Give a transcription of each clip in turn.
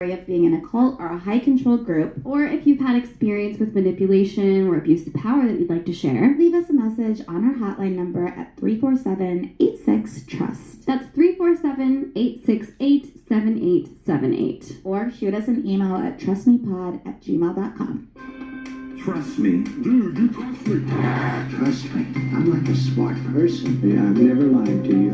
of being in a cult or a high-control group, or if you've had experience with manipulation or abuse of power that you'd like to share, leave us a message on our hotline number at 347-86-TRUST. That's 347-868-7878. Or shoot us an email at trustmepod@gmail.com. Trust me. Dude, you trust me. Trust me. I'm like a smart person. Yeah, I've never lied to you. I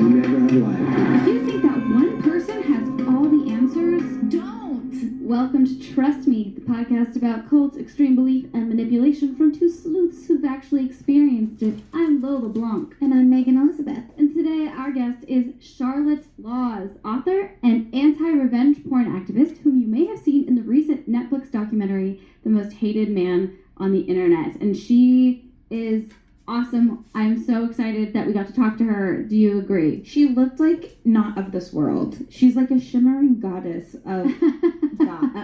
never have lied to you. If you think that one person has all the answers, don't! Welcome to Trust Me, the podcast about cults, extreme belief, and manipulation from two sleuths who've actually experienced it. I'm Lola Blanc. And I'm Megan Elizabeth. And today our guest is Charlotte Laws, author and anti-revenge porn activist whom you may have seen in the recent Netflix documentary, The Most Hated Man on the Internet. And she is awesome. I'm so excited that we got to talk to her. Do you agree? She looked like not of this world. She's like a shimmering goddess of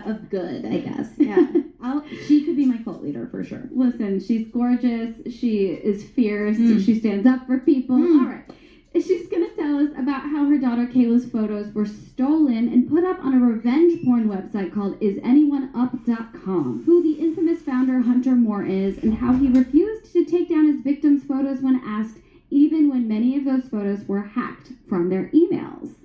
of good, I guess. Yeah. She could be my cult leader for sure. Listen, she's gorgeous. She is fierce. She stands up for people. All right. She's going to tell us about how her daughter Kayla's photos were stolen and put up on a revenge porn website called IsAnyoneUp.com, who the infamous founder Hunter Moore is, and how he refused to take down his victims' photos when asked, even when many of those photos were hacked from their emails.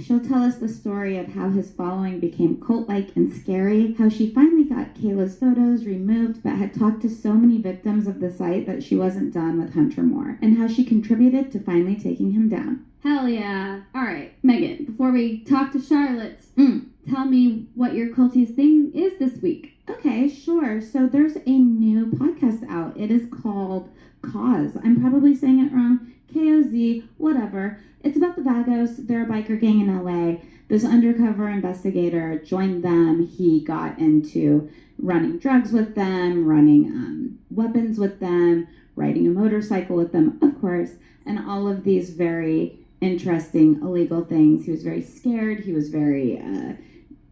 She'll tell us the story of how his following became cult-like and scary, how she finally got Kayla's photos removed but had talked to so many victims of the site that she wasn't done with Hunter Moore, and how she contributed to finally taking him down. Hell yeah. All right, Megan, before we talk to Charlotte, tell me what your cultiest thing is this week. Okay, sure. So there's a new podcast out. It is called Cause. I'm probably saying it wrong. KOZ, whatever. It's about the Vagos. They're a biker gang in LA. This undercover investigator joined them. He got into running drugs with them, running weapons with them, riding a motorcycle with them, of course, and all of these very interesting illegal things. He was very scared. He was very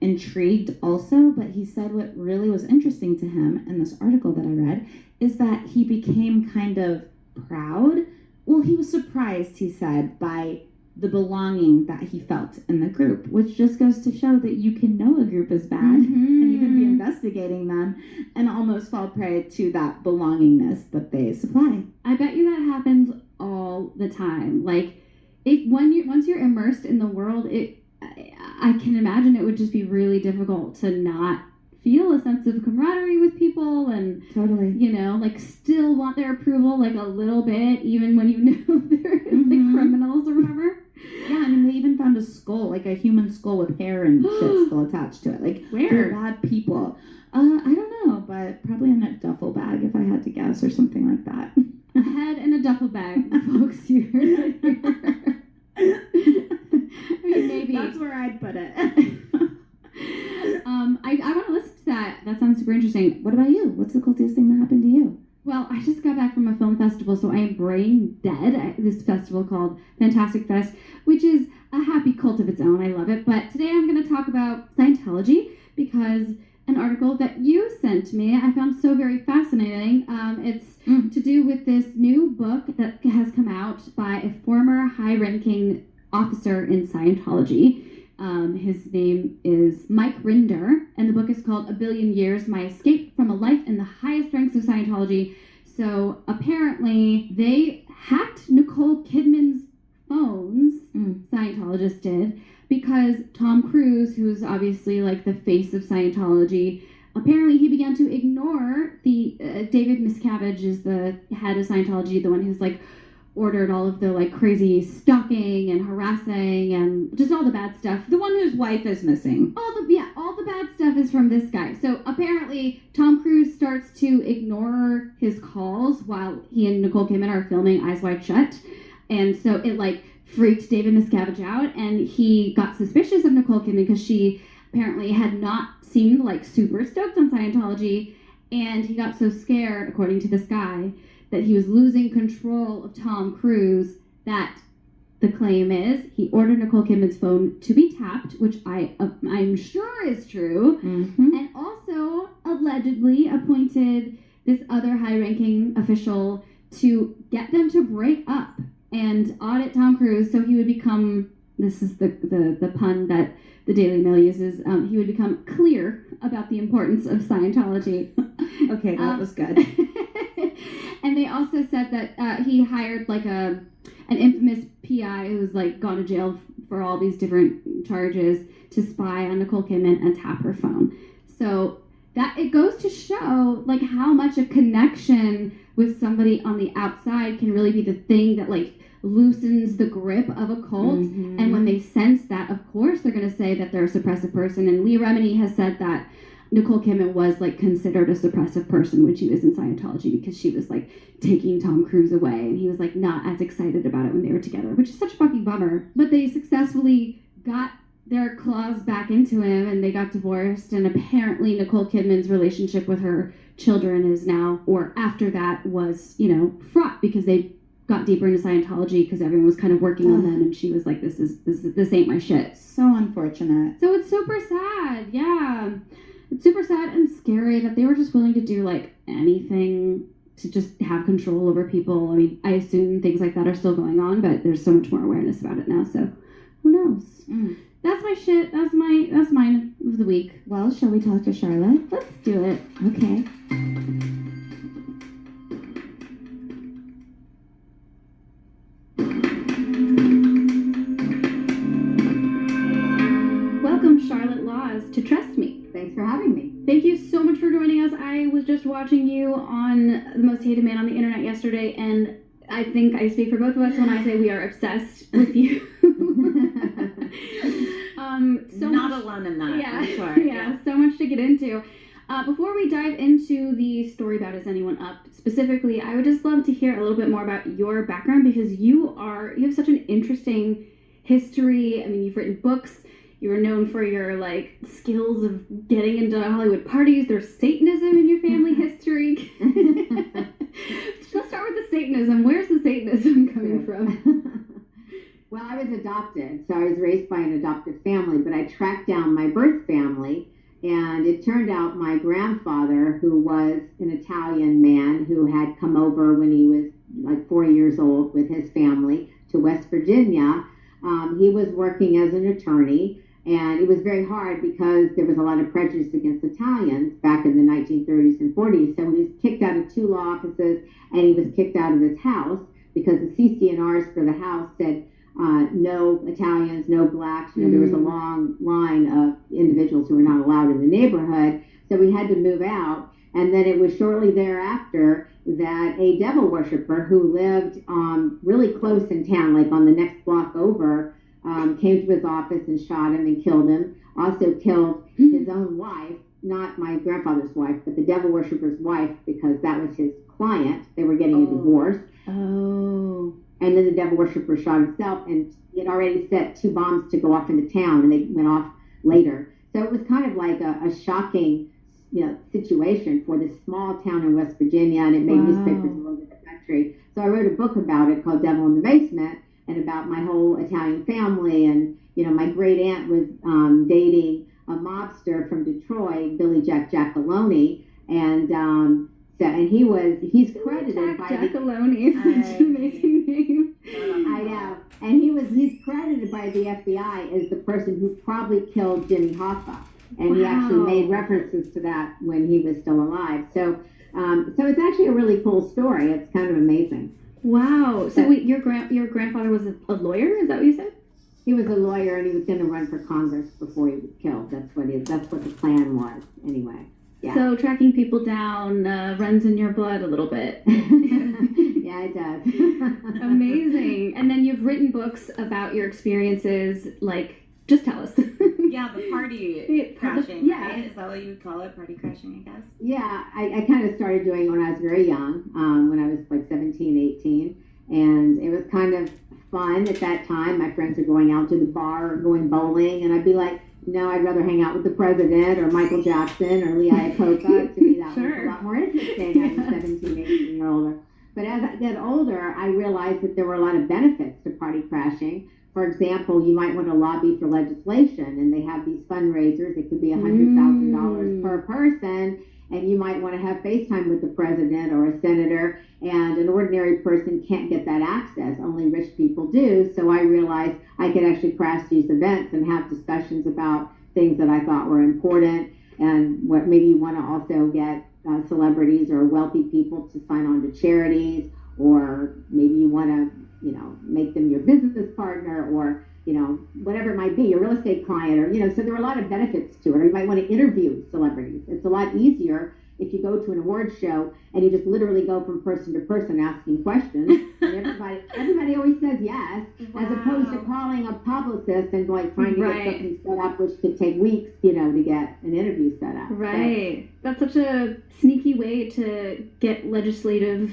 intrigued also, but he said what really was interesting to him in this article that I read is that he became kind of proud. Well, he was surprised, he said, by the belonging that he felt in the group, which just goes to show that you can know a group is bad and even be investigating them and almost fall prey to that belongingness that they supply. I bet you that happens all the time. Like, once you're immersed in the world, I can imagine it would just be really difficult to not feel a sense of camaraderie with people and totally, like still want their approval like a little bit, even when you know they're like criminals or whatever. Yeah, I mean, they even found a skull, like a human skull with hair and shit still attached to it. Like, where? They're bad people. I don't know, but probably in a duffel bag if I had to guess or something like that. A head in a duffel bag, folks. You heard it here. I mean, maybe. That's where I'd put it. I want to listen to that. That sounds super interesting. What about you? What's the cultiest thing that happened to you? Well, I just got back from a film festival, so I am brain dead at this festival called Fantastic Fest, which is a happy cult of its own. I love it. But today I'm going to talk about Scientology because an article that you sent me I found so very fascinating. It's to do with this new book that has come out by a former high-ranking officer in Scientology. His name is Mike Rinder, and the book is called A Billion Years, My Escape from a Life in the Highest Ranks of Scientology. So apparently they hacked Nicole Kidman's phones, Scientologists did, because Tom Cruise, who's obviously like the face of Scientology, apparently he began to ignore the, David Miscavige is the head of Scientology, the one who's like ordered all of the like crazy stalking and harassing and just all the bad stuff. The one whose wife is missing. All the bad stuff is from this guy. So apparently Tom Cruise starts to ignore his calls while he and Nicole Kidman are filming Eyes Wide Shut. And so it like freaked David Miscavige out, and he got suspicious of Nicole Kidman because she apparently had not seemed like super stoked on Scientology, and he got so scared, according to this guy, that he was losing control of Tom Cruise, that the claim is he ordered Nicole Kidman's phone to be tapped, which I'm sure is true, and also allegedly appointed this other high-ranking official to get them to break up and audit Tom Cruise so he would become this is the pun that the Daily Mail uses, he would become clear about the importance of Scientology. Okay, that was good. And they also said that he hired like an infamous PI who's like gone to jail for all these different charges to spy on Nicole Kidman and tap her phone. So that it goes to show like how much a connection with somebody on the outside can really be the thing that like loosens the grip of a cult. Mm-hmm. And when they sense that, of course they're going to say that they're a suppressive person. And Leah Remini has said that Nicole Kidman was like considered a suppressive person when she was in Scientology because she was like taking Tom Cruise away and he was like not as excited about it when they were together, which is such a fucking bummer. But they successfully got their claws back into him and they got divorced, and apparently Nicole Kidman's relationship with her children is now, or after that, was, you know, fraught because they got deeper into Scientology because everyone was kind of working on them, and she was like, this ain't my shit. So unfortunate. So it's super sad. Yeah, it's super sad and scary that they were just willing to do like anything to just have control over people. I mean, I assume things like that are still going on, but there's so much more awareness about it now, so who knows. That's my shit. That's mine of the week. Well, shall we talk to Charlotte? Let's do it. Okay. Welcome, Charlotte Laws, to Trust Me. Thanks for having me. Thank you so much for joining us. I was just watching you on The Most Hated Man on the Internet yesterday, and I think I speak for both of us when I say we are obsessed with you. So Not much, alone in that, yeah, I'm sure. Yeah, so much to get into. Before we dive into the story about Is Anyone Up specifically, I would just love to hear a little bit more about your background because you have such an interesting history. I mean, you've written books. You were known for your like skills of getting into Hollywood parties. There's Satanism in your family history. Let's start with the Satanism. Where's the Satanism coming from? Well, I was adopted, so I was raised by an adoptive family, but I tracked down my birth family, and it turned out my grandfather, who was an Italian man who had come over when he was like 4 years old with his family to West Virginia, he was working as an attorney, and it was very hard because there was a lot of prejudice against Italians back in the 1930s and 40s, so he was kicked out of 2 law offices, and he was kicked out of his house because the CC&Rs for the house said, no Italians, no blacks. You know, there was a long line of individuals who were not allowed in the neighborhood. So we had to move out. And then it was shortly thereafter that a devil worshiper who lived really close in town, like on the next block over, came to his office and shot him and killed him. Also killed his own wife, not my grandfather's wife, but the devil worshiper's wife, because that was his client. They were getting a divorce. Oh. And then the devil worshiper shot himself, and he had already set 2 bombs to go off into town, and they went off later. So it was kind of like a shocking, situation for this small town in West Virginia, and it made newspapers all over the country. So I wrote a book about it called Devil in the Basement, and about my whole Italian family. And my great aunt was dating a mobster from Detroit, Billy Jack Giacalone, and he's credited by Giacalone is such an amazing name. I know. And he's credited by the FBI as the person who probably killed Jimmy Hoffa. And he actually made references to that when he was still alive. So it's actually a really cool story. It's kind of amazing. Wow. So wait, your grandfather was a lawyer? Is that what you said? He was a lawyer, and he was going to run for Congress before he was killed. That's what the plan was, anyway. Yeah. So tracking people down runs in your blood a little bit. Yeah, it does. Amazing. And then you've written books about your experiences. Like, just tell us. Yeah, the party crashing. Yeah. Right? Is that what you would call it? Party crashing, I guess? Yeah, I kind of started doing it when I was very young, when I was like 17, 18. And it was kind of fun at that time. My friends were going out to the bar or going bowling, and I'd be like, no, I'd rather hang out with the president or Michael Jackson or Lee Iacocca. To me, that was a lot more interesting as a 17, 18-year-old. But as I get older, I realized that there were a lot of benefits to party crashing. For example, you might want to lobby for legislation, and they have these fundraisers. It could be $100,000 per person, and you might want to have FaceTime with the president or a senator, and an ordinary person can't get that access. Only rich people do. So I realized I could actually crash these events and have discussions about things that I thought were important, and what maybe you want to also get celebrities or wealthy people to sign on to charities, or maybe you want to, make them your business partner, or whatever it might be, your real estate client, or so there are a lot of benefits to it. Or you might want to interview celebrities. It's a lot easier if you go to an award show and you just literally go from person to person asking questions, and everybody always says yes, as opposed to calling a publicist and like trying to get something set up, which could take weeks, to get an interview set up. Right. So, that's such a sneaky way to get legislative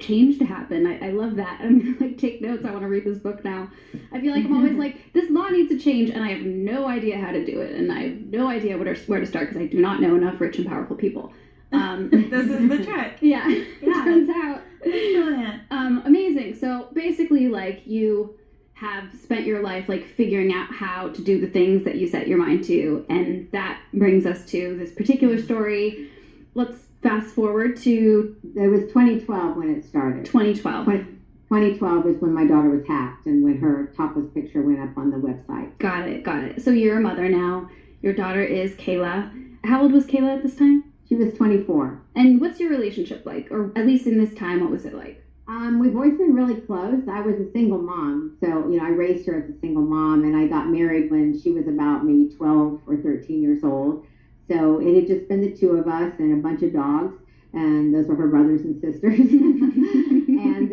change to happen. I love that. I'm gonna take notes. I want to read this book now. I feel like I'm always like, this law needs to change, and I have no idea how to do it, and I have no idea where to start because I do not know enough rich and powerful people. This is the trick. Yeah. Turns out. Brilliant. Amazing. So basically, like, you have spent your life like figuring out how to do the things that you set your mind to, and that brings us to this particular story. Let's fast forward to it was 2012 when it started. 2012. 2012 is when my daughter was hacked and when her topless picture went up on the website. Got it. So you're a mother now. Your daughter is Kayla. How old was Kayla at this time? She was 24. And what's your relationship like? Or at least in this time, what was it like? We've always been really close. I was a single mom. So, I raised her as a single mom, and I got married when she was about maybe 12 or 13 years old. So it had just been the two of us and a bunch of dogs, and those were her brothers and sisters. and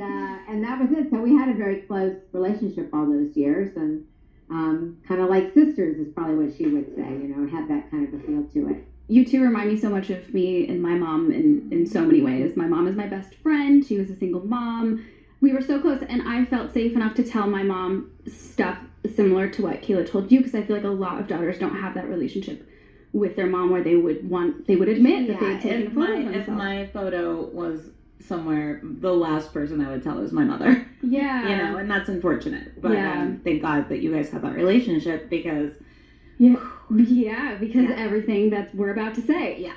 that was it. So we had a very close relationship all those years, and kind of like sisters is probably what she would say, it had that kind of a feel to it. You two remind me so much of me and my mom in so many ways. My mom is my best friend. She was a single mom. We were so close, and I felt safe enough to tell my mom stuff similar to what Kayla told you, because I feel like a lot of daughters don't have that relationship with their mom where they would admit that they'd taken a photo of themselves. If my photo was somewhere, the last person I would tell is my mother. Yeah. And that's unfortunate. But thank God that you guys have that relationship, because because everything that we're about to say. Yeah.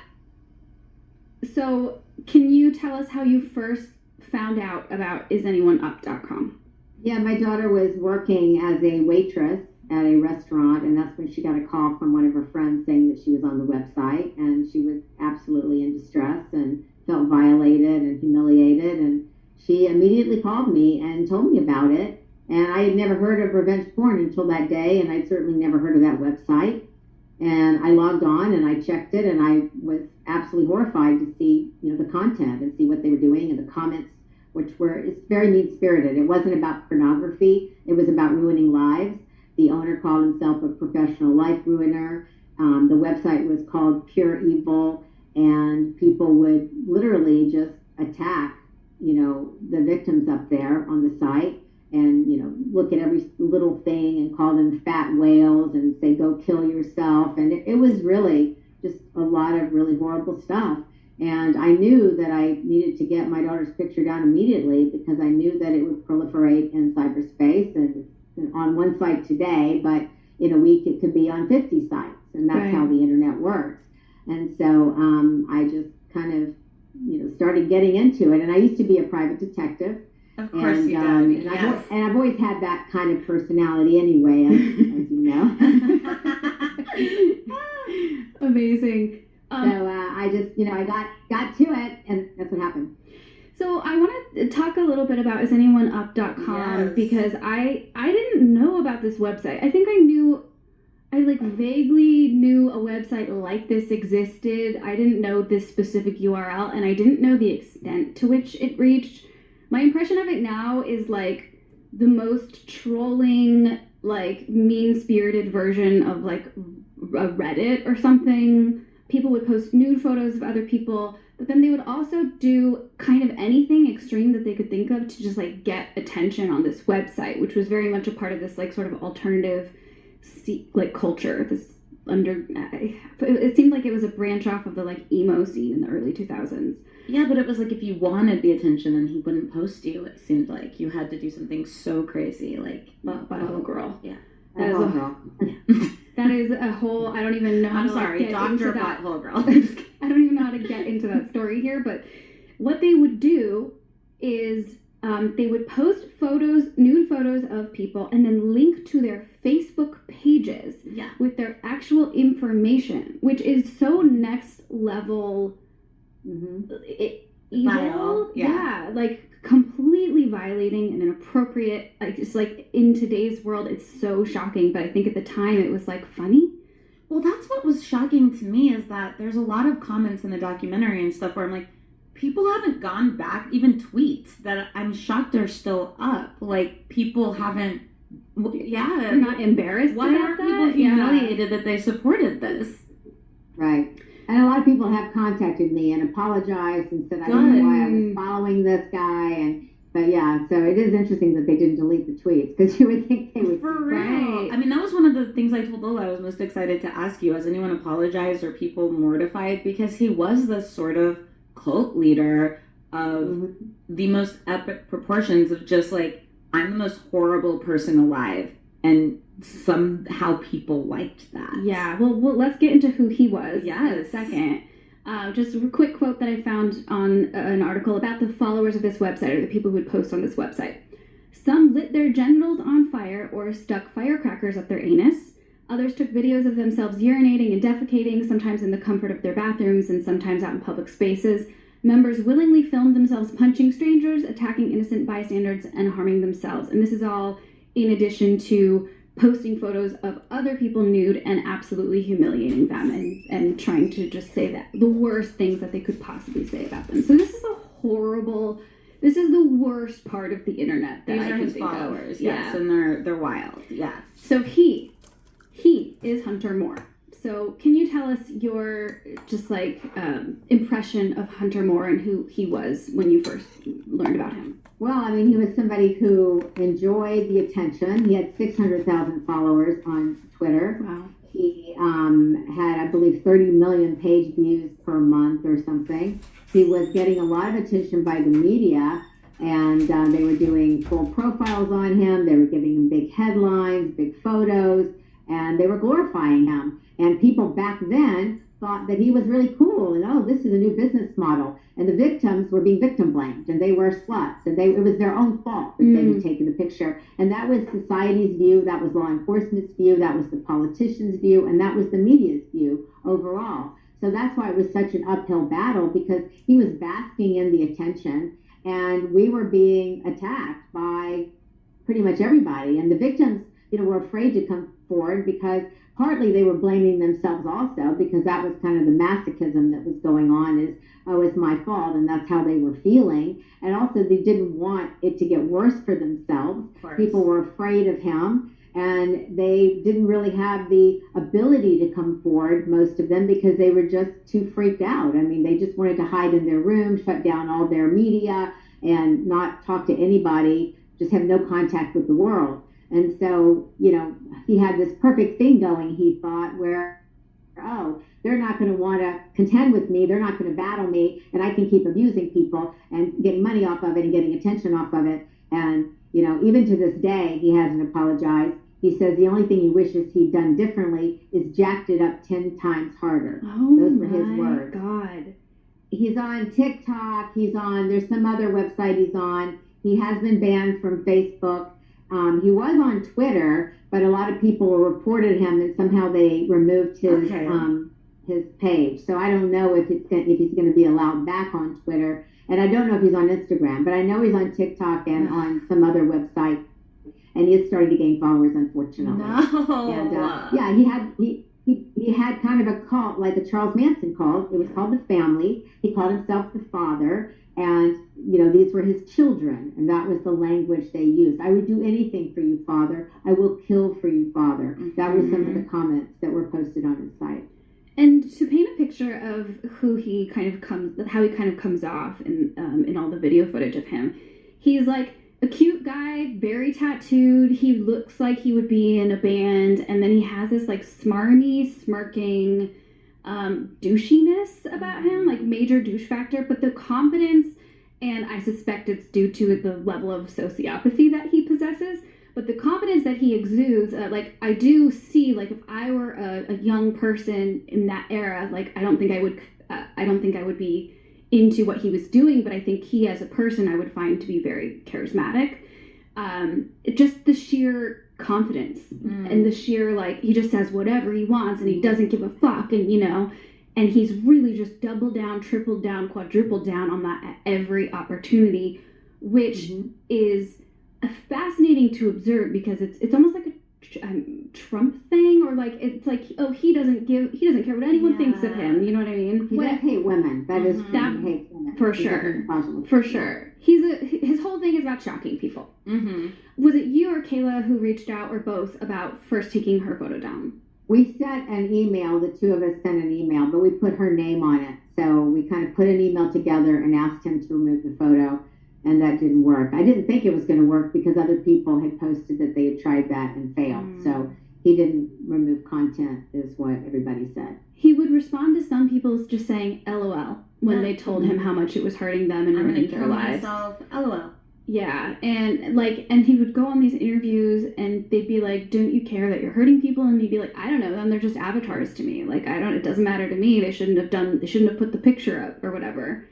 So, can you tell us how you first found out about isanyoneUp.com? Yeah, my daughter was working as a waitress at a restaurant, and that's when she got a call from one of her friends saying that she was on the website, and she was absolutely in distress and felt violated and humiliated, and she immediately called me and told me about it. And I had never heard of revenge porn until that day, and I'd certainly never heard of that website. And I logged on and I checked it, and I was absolutely horrified to see, the content and see what they were doing, and the comments, it's very mean-spirited. It wasn't about pornography. It was about ruining lives. The owner called himself a professional life ruiner. The website was called Pure Evil, and people would literally just attack, the victims up there on the site, and look at every little thing and call them fat whales and say go kill yourself, and it was really just a lot of really horrible stuff. And I knew that I needed to get my daughter's picture down immediately, because I knew that it would proliferate in cyberspace, and on one site today, but in a week it could be on 50 sites, and that's how the internet works. And so I just kind of started getting into it, and I used to be a private detective. Of course you did. And I've always had that kind of personality anyway, as you know. Amazing. So I just, I got to it, and that's what happened. So I want to talk a little bit about isanyoneUp.com, because I didn't know about this website. I think I vaguely knew a website like this existed. I didn't know this specific URL, and I didn't know the extent to which it reached. My impression of it now is like the most trolling, like mean-spirited version of like a Reddit or something. People would post nude photos of other people, but then they would also do kind of anything extreme that they could think of to just like get attention on this website, which was very much a part of this like sort of alternative like culture. It seemed like it was a branch off of the like emo scene in the early 2000s. Yeah, but it was like if you wanted the attention and he wouldn't post you, it seemed like you had to do something so crazy, like Butthole girl. Yeah. That That is a whole, I don't even know how I'm to sorry, get into Dr. that. Butthole Girl. I don't even know how to get into that story here, but what they would do is they would post photos, nude photos of people, and then link to their Facebook pages Yeah. with their actual information, which is so next level evil. Vile, yeah. Like completely violating and inappropriate. Like it's like in today's world, it's so shocking. But I think at the time it was like funny. Well, that's what was shocking to me is that there's a lot of comments in the documentary and stuff where I'm like, people haven't gone back, even tweets that I'm shocked are still up. Like, people haven't, They're not embarrassed why about are that? people humiliated that they supported this? Right. And a lot of people have contacted me and apologized and said, I don't know why I was following this guy. But yeah, so it is interesting that they didn't delete the tweets because you would think they would. For real. Right. I mean, that was one of the things I told Lola I was most excited to ask you. Has anyone apologized or people mortified? Because he was this sort of cult leader of the most epic proportions of just like, I'm the most horrible person alive. And somehow people liked that. Yeah, well, let's get into who he was Yes. in a second. Just a quick quote that I found on an article about the followers of this website, or the people who would post on this website. Some lit their genitals on fire or stuck firecrackers up their anus. Others took videos of themselves urinating and defecating, sometimes in the comfort of their bathrooms and sometimes out in public spaces. Members willingly filmed themselves punching strangers, attacking innocent bystanders, and harming themselves. And this is all in addition to posting photos of other people nude and absolutely humiliating them and trying to just say that the worst things that they could possibly say about them. So this is this is the worst part of the internet that These I are can his think followers, of. yes, and they're wild, yeah. So he is Hunter Moore. So can you tell us your just like impression of Hunter Moore and who he was when you first learned about him? Well, I mean, he was somebody who enjoyed the attention. He had 600,000 followers on Twitter. Wow. He had, I believe, 30 million page views per month or something. He was getting a lot of attention by the media, and they were doing full profiles on him. They were giving him big headlines, big photos, and they were glorifying him. And people back then thought that he was really cool, and oh, this is a new business model. And the victims were being victim blamed, and they were sluts, and it was their own fault that they had taken the picture. And that was society's view, that was law enforcement's view, that was the politicians' view, and that was the media's view overall. So that's why it was such an uphill battle, because he was basking in the attention, and we were being attacked by pretty much everybody. And the victims, were afraid to come forward because partly they were blaming themselves also, because that was kind of the masochism that was going on is, oh, it's my fault, and that's how they were feeling. And also they didn't want it to get worse for themselves. People were afraid of him, and they didn't really have the ability to come forward, most of them, because they were just too freaked out. I mean, they just wanted to hide in their room, shut down all their media, and not talk to anybody, just have no contact with the world. And so, he had this perfect thing going, he thought, where, oh, they're not going to want to contend with me, they're not going to battle me, and I can keep abusing people and getting money off of it and getting attention off of it. And, even to this day, he hasn't apologized. He says the only thing he wishes he'd done differently is jacked it up 10 times harder. Oh, those were his words. God. He's on TikTok, there's some other website he's on. He has been banned from Facebook. He was on Twitter, but a lot of people reported him, and somehow they removed his page. So I don't know if he's going to be allowed back on Twitter, and I don't know if he's on Instagram, but I know he's on TikTok and on some other website, and he has started to gain followers, unfortunately. No. And he had kind of a cult, like a Charles Manson cult. It was called The Family. He called himself the Father. And, these were his children, and that was the language they used. I would do anything for you, Father. I will kill for you, Father. That was some of the comments that were posted on his site. And to paint a picture of how he kind of comes off in all the video footage of him, he's like a cute guy, very tattooed. He looks like he would be in a band, and then he has this like smarmy, smirking douchiness about him, like major douche factor, but the confidence, and I suspect it's due to the level of sociopathy that he possesses, but the confidence that he exudes, like I do see, like if I were a young person in that era, like I don't think I would be into what he was doing, but I think he as a person I would find to be very charismatic. Just the sheer confidence and the sheer, like, he just says whatever he wants and he doesn't give a fuck, and and he's really just doubled down, tripled down, quadrupled down on that at every opportunity, which is fascinating to observe, because it's almost like a Trump thing, or like it's like, oh, he doesn't care what anyone thinks of him, you know what I mean? He does hate women. That is true. That, he hates women. for He sure, doesn't for sure. His whole thing is about shocking people. Was it you or Kayla who reached out, or both, about first taking her photo down? We sent an email. The two of us sent an email, but we put her name on it. So we kind of put an email together and asked him to remove the photo, and that didn't work. I didn't think it was going to work because other people had posted that they had tried that and failed. So he didn't remove content, is what everybody said. He would respond to some people just saying LOL when they told him how much it was hurting them and ruining their lives. LOL. Yeah, and he would go on these interviews and they'd be like, "Don't you care that you're hurting people?" And he'd be like, "I don't know, then they're just avatars to me. Like, it doesn't matter to me. They shouldn't have put the picture up or whatever."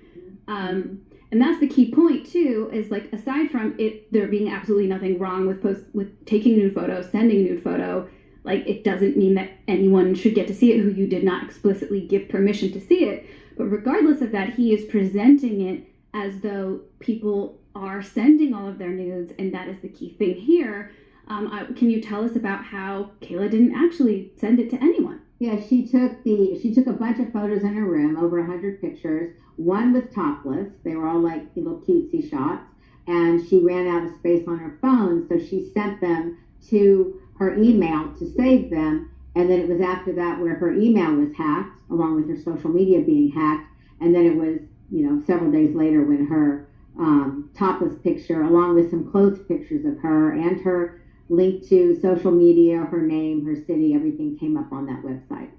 And that's the key point too, is like, aside from it there being absolutely nothing wrong with taking nude photo, sending nude photo, like, it doesn't mean that anyone should get to see it who you did not explicitly give permission to see it. But regardless of that, he is presenting it as though people are sending all of their nudes, and that is the key thing here. Can you tell us about how Kayla didn't actually send it to anyone? Yeah, she took a bunch of photos in her room, over 100 pictures. One was topless. They were all like little cutesy shots, and she ran out of space on her phone, so she sent them to her email to save them. And then it was after that where her email was hacked, along with her social media being hacked. And then it was, several days later when her topless picture, along with some clothed pictures of her and her link to social media, her name, her city, everything came up on that website.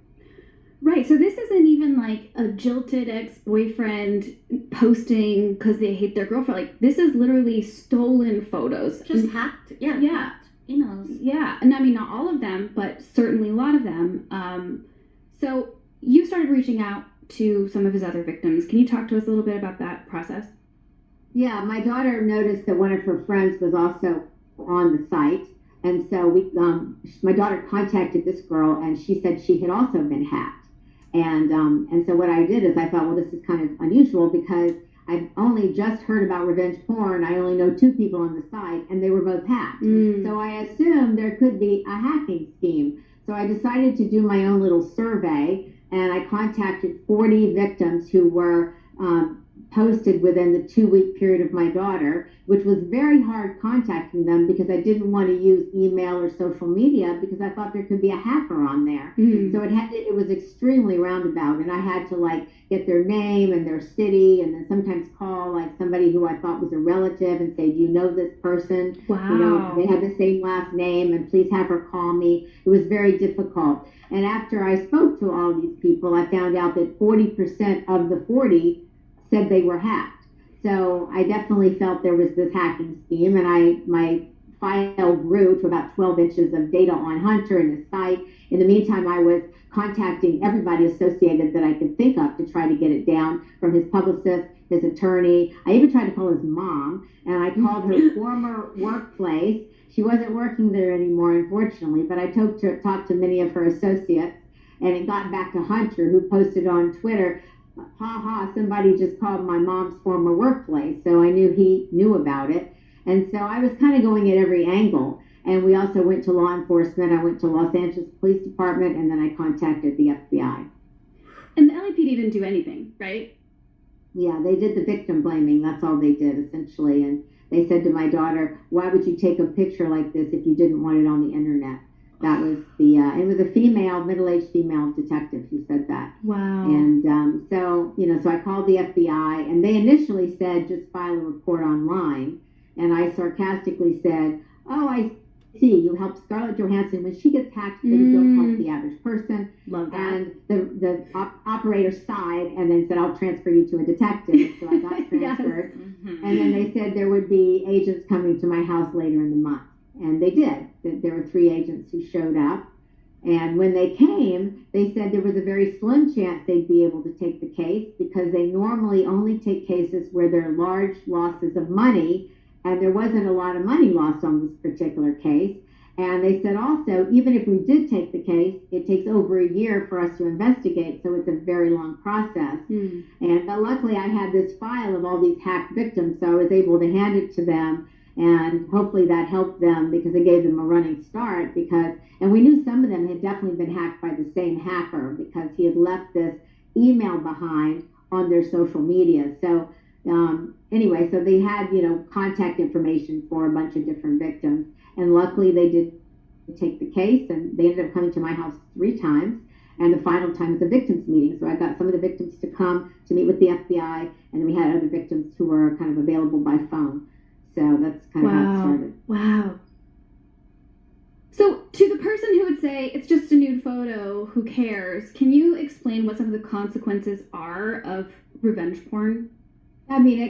Right, so this isn't even like a jilted ex-boyfriend posting because they hate their girlfriend. Like, this is literally stolen photos. Just hacked. Yeah. Yeah. Emails. Yeah, and I mean, not all of them, but certainly a lot of them. So you started reaching out to some of his other victims. Can you talk to us a little bit about that process? Yeah, my daughter noticed that one of her friends was also on the site. And so my daughter contacted this girl, and she said she had also been hacked. And so what I did is I thought, well, this is kind of unusual because I've only just heard about revenge porn. I only know 2 people on the site, and they were both hacked. So I assumed there could be a hacking scheme. So I decided to do my own little survey, and I contacted 40 victims who were posted within the 2-week period of my daughter, which was very hard contacting them because I didn't want to use email or social media because I thought there could be a hacker on there. So it was extremely roundabout, and I had to get their name and their city, and then sometimes call somebody who I thought was a relative and say, "Do you know this person? Wow. They have the same last name, and please have her call me." It was very difficult. And after I spoke to all these people, I found out that 40% of the 40 said they were hacked. So I definitely felt there was this hacking scheme, and my file grew to about 12 inches of data on Hunter and his site. In the meantime, I was contacting everybody associated that I could think of to try to get it down, from his publicist, his attorney. I even tried to call his mom, and I called her former workplace. She wasn't working there anymore, unfortunately, but I talked to many of her associates, and it got back to Hunter, who posted on Twitter, somebody just called my mom's former workplace. So I knew he knew about it. And so I was kind of going at every angle. And we also went to law enforcement. I went to Los Angeles Police Department, and then I contacted the FBI. And the LAPD didn't do anything, right? Yeah, they did the victim blaming. That's all they did, essentially. And they said to my daughter, "Why would you take a picture like this if you didn't want it on the internet?" That was it was a female, middle-aged female detective who said that. Wow. And so I called the FBI, and they initially said, "Just file a report online." And I sarcastically said, "Oh, I see. You help Scarlett Johansson when she gets hacked, but you don't help the average person." Love that. And the operator sighed and then said, "I'll transfer you to a detective." And so I got transferred. Yes. And then they said there would be agents coming to my house later in the month. And they did. There were 3 agents who showed up. And when they came, they said there was a very slim chance they'd be able to take the case because they normally only take cases where there are large losses of money, and there wasn't a lot of money lost on this particular case. And they said also, even if we did take the case, it takes over a year for us to investigate, so it's a very long process. But luckily I had this file of all these hacked victims, so I was able to hand it to them, and hopefully that helped them because it gave them a running start, and we knew some of them had definitely been hacked by the same hacker because he had left this email behind on their social media. So anyway, so they had, contact information for a bunch of different victims. And luckily they did take the case, and they ended up coming to my house 3 times. And the final time was a victims meeting. So I got some of the victims to come to meet with the FBI, and then we had other victims who were kind of available by phone. So that's kind of how it started. Wow. So to the person who would say, it's just a nude photo, who cares? Can you explain what some of the consequences are of revenge porn? I mean,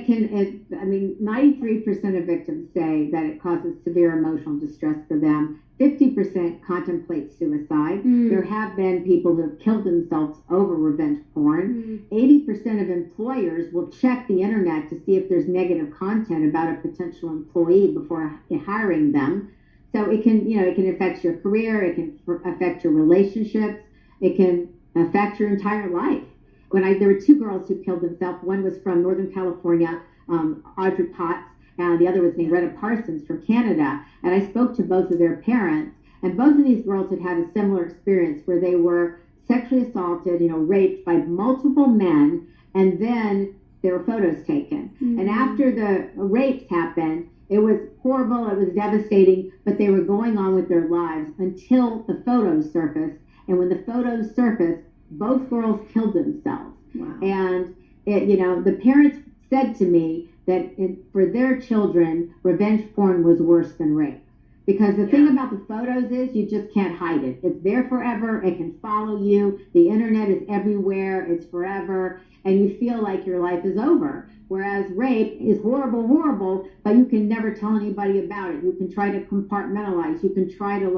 93% of victims say that it causes severe emotional distress for them. 50% contemplate suicide. There have been people who have killed themselves over revenge porn. 80% of employers will check the internet to see if there's negative content about a potential employee before hiring them. So it can affect your career. It can affect your relationships. It can affect your entire life. There were 2 girls who killed themselves. One was from Northern California, Audrey Potts, and the other was named Retta Parsons from Canada. And I spoke to both of their parents, and both of these girls had had a similar experience where they were sexually assaulted, raped by multiple men, and then there were photos taken. And after the rapes happened, it was horrible, it was devastating, but they were going on with their lives until the photos surfaced. And when the photos surfaced, both girls killed themselves. Wow. And the parents said to me that for their children, revenge porn was worse than rape. Because the thing about the photos is you just can't hide it. It's there forever. It can follow you. The internet is everywhere. It's forever. And you feel like your life is over. Whereas rape is horrible, horrible, but you can never tell anybody about it. You can try to compartmentalize. You can try to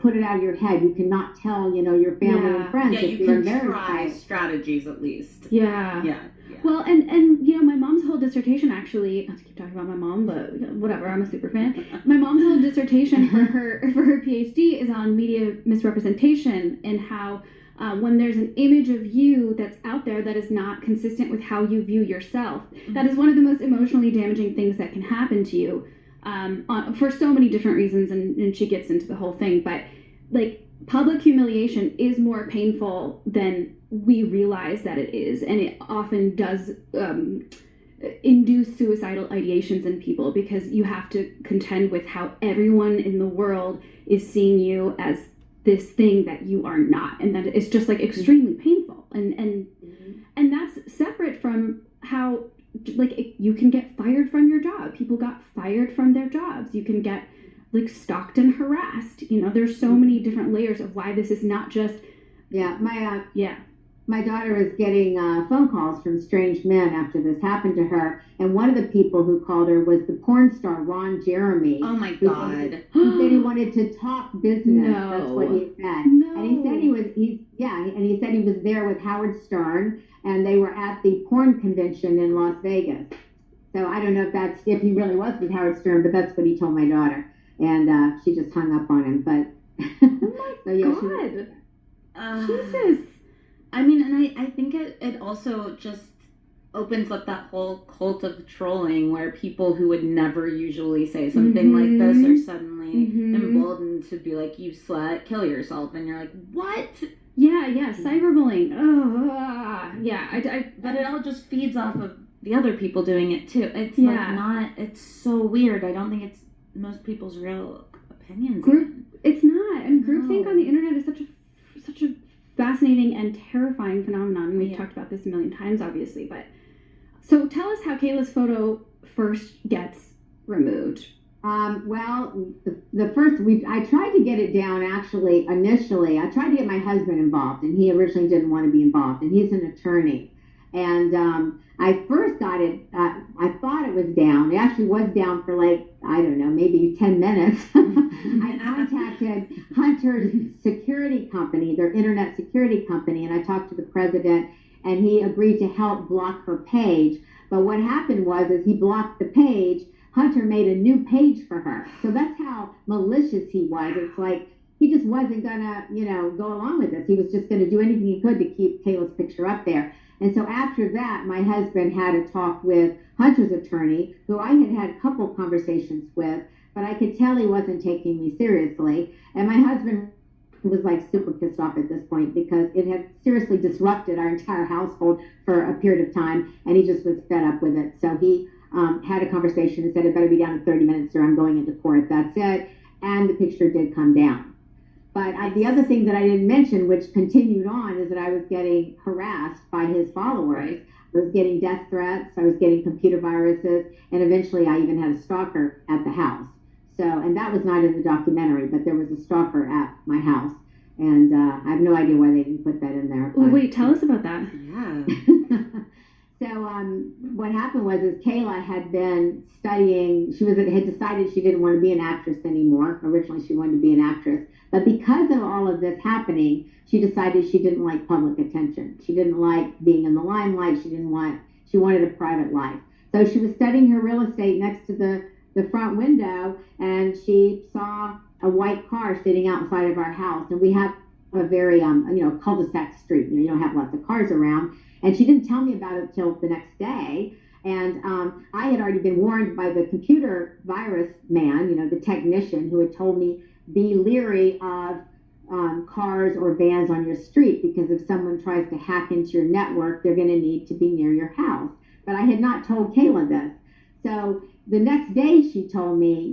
put it out of your head. You cannot tell, your family and friends. Yeah, you can try strategies at least. Yeah. Well, and my mom's whole dissertation, actually, not to keep talking about my mom, but whatever, I'm a super fan. My mom's whole dissertation for her PhD is on media misrepresentation and how when there's an image of you that's out there that is not consistent with how you view yourself, that is one of the most emotionally damaging things that can happen to you. For so many different reasons, and she gets into the whole thing, but public humiliation is more painful than we realize that it is, and it often does induce suicidal ideations in people because you have to contend with how everyone in the world is seeing you as this thing that you are not, and that it's just extremely painful, and that's separate from how you can get fired from your job. People got fired from their jobs. You can get stalked and harassed. There's so many different layers of why this is not just. My daughter is getting phone calls from strange men after this happened to her, and one of the people who called her was the porn star Ron Jeremy. Oh my God! He said he wanted to talk business. No. That's what he said. No. And he said he said he was there with Howard Stern, and they were at the porn convention in Las Vegas. So I don't know if he really was with Howard Stern, but that's what he told my daughter, and she just hung up on him. But Oh my God! Jesus. I mean, and I think it also just opens up that whole cult of trolling where people who would never usually say something like this are suddenly emboldened to be like, you slut, kill yourself. And you're like, what? Yeah, cyberbullying. Oh, yeah. But it all just feeds off of the other people doing it too. It's it's so weird. I don't think it's most people's real opinions. It's not. I mean, groupthink on the internet is such a fascinating and terrifying phenomenon. We've talked about this a million times, obviously, but so tell us how Kayla's photo first gets removed. Well, I tried to get it down actually initially. I tried to get my husband involved, and he originally didn't want to be involved, and he's an attorney. And I first got it, I thought it was down. It actually was down for like, I don't know, maybe 10 minutes. I contacted Hunter's security company, their internet security company, and I talked to the president, and he agreed to help block her page. But what happened was, as he blocked the page, Hunter made a new page for her. So that's how malicious he was. It's like he just wasn't gonna, go along with this. He was just gonna do anything he could to keep Kayla's picture up there. And so after that, my husband had a talk with Hunter's attorney, who I had had a couple conversations with, but I could tell he wasn't taking me seriously. And my husband was like super pissed off at this point because it had seriously disrupted our entire household for a period of time, and he just was fed up with it. So he had a conversation and said, it better be down in 30 minutes or I'm going into court. That's it. And the picture did come down. But the other thing that I didn't mention, which continued on, is that I was getting harassed by his followers. I was getting death threats, I was getting computer viruses, and eventually I even had a stalker at the house. So, and that was not in the documentary, but there was a stalker at my house. And I have no idea why they didn't put that in there. Well, wait, tell us about that. Yeah. So what happened was Kayla had been studying, had decided she didn't want to be an actress anymore. Originally she wanted to be an actress. But because of all of this happening, she decided she didn't like public attention. She didn't like being in the limelight. She wanted a private life. So she was studying her real estate next to the front window, and she saw a white car sitting outside of our house. And we have a very, cul-de-sac street. You don't have lots of cars around. And she didn't tell me about it till the next day. And I had already been warned by the computer virus man, the technician, who had told me, be leery of cars or vans on your street, because if someone tries to hack into your network, they're going to need to be near your house. But I had not told Kayla this. So the next day she told me,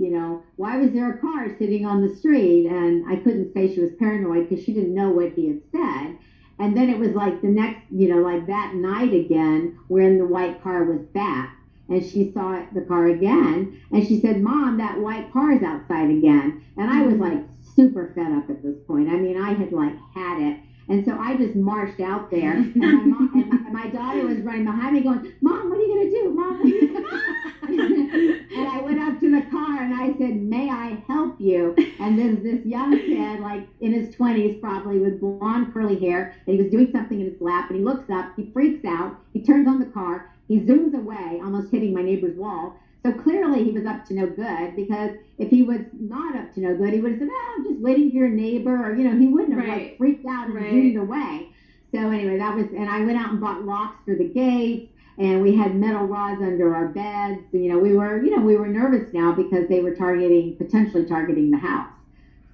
why was there a car sitting on the street? And I couldn't say she was paranoid because she didn't know what he had said. And then it was like the next, like that night again, when the white car was back. And she saw the car again, and she said, Mom, that white car is outside again. And I was like super fed up at this point. I mean, I had like had it. And so I just marched out there, and my mom and my daughter was running behind me going, Mom, what are you going to do? Mom, what are you going to do? And I went up to the car and I said, may I help you? And then this young kid, like in his 20s probably, with blonde curly hair, and he was doing something in his lap, and he looks up, he freaks out, he turns on the car, he zooms away, almost hitting my neighbor's wall. So clearly he was up to no good, because if he was not up to no good, he would have said, I'm just waiting for your neighbor, or, he wouldn't have like freaked out and zoomed away. So anyway, and I went out and bought locks for the gates, and we had metal rods under our beds. We were nervous now because they were potentially targeting the house.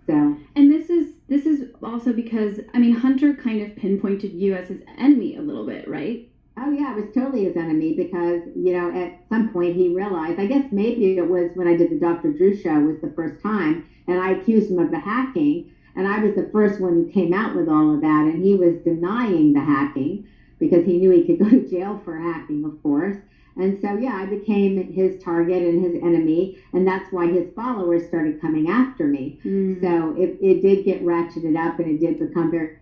So. And this is also because, Hunter kind of pinpointed you as his enemy a little bit, right? Oh, yeah, it was totally his enemy because, at some point he realized, I guess maybe it was when I did the Dr. Drew show was the first time, and I accused him of the hacking, and I was the first one who came out with all of that, and he was denying the hacking because he knew he could go to jail for hacking, of course. And so, yeah, I became his target and his enemy, and that's why his followers started coming after me. Mm. So it did get ratcheted up, and it did become very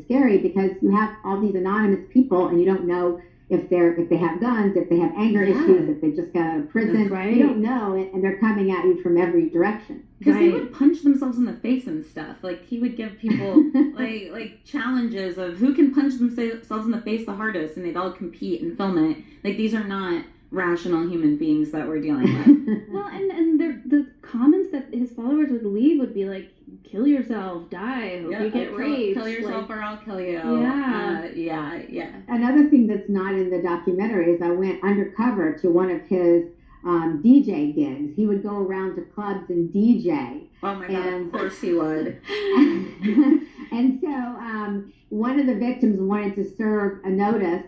scary, because you have all these anonymous people and you don't know if they have guns, if they have anger issues, if they just got out of prison. Right. You don't know, and they're coming at you from every direction. Because they would punch themselves in the face and stuff. Like, he would give people like challenges of who can punch themselves in the face the hardest, and they'd all compete and film it. Like, these are not rational human beings that we're dealing with. Well, and the comments that his followers would leave would be like, kill yourself, die, hope you get raped. Kill yourself or I'll kill you. Yeah. Another thing that's not in the documentary is I went undercover to one of his DJ gigs. He would go around to clubs and DJ. Oh my God, of course he would. And so one of the victims wanted to serve a notice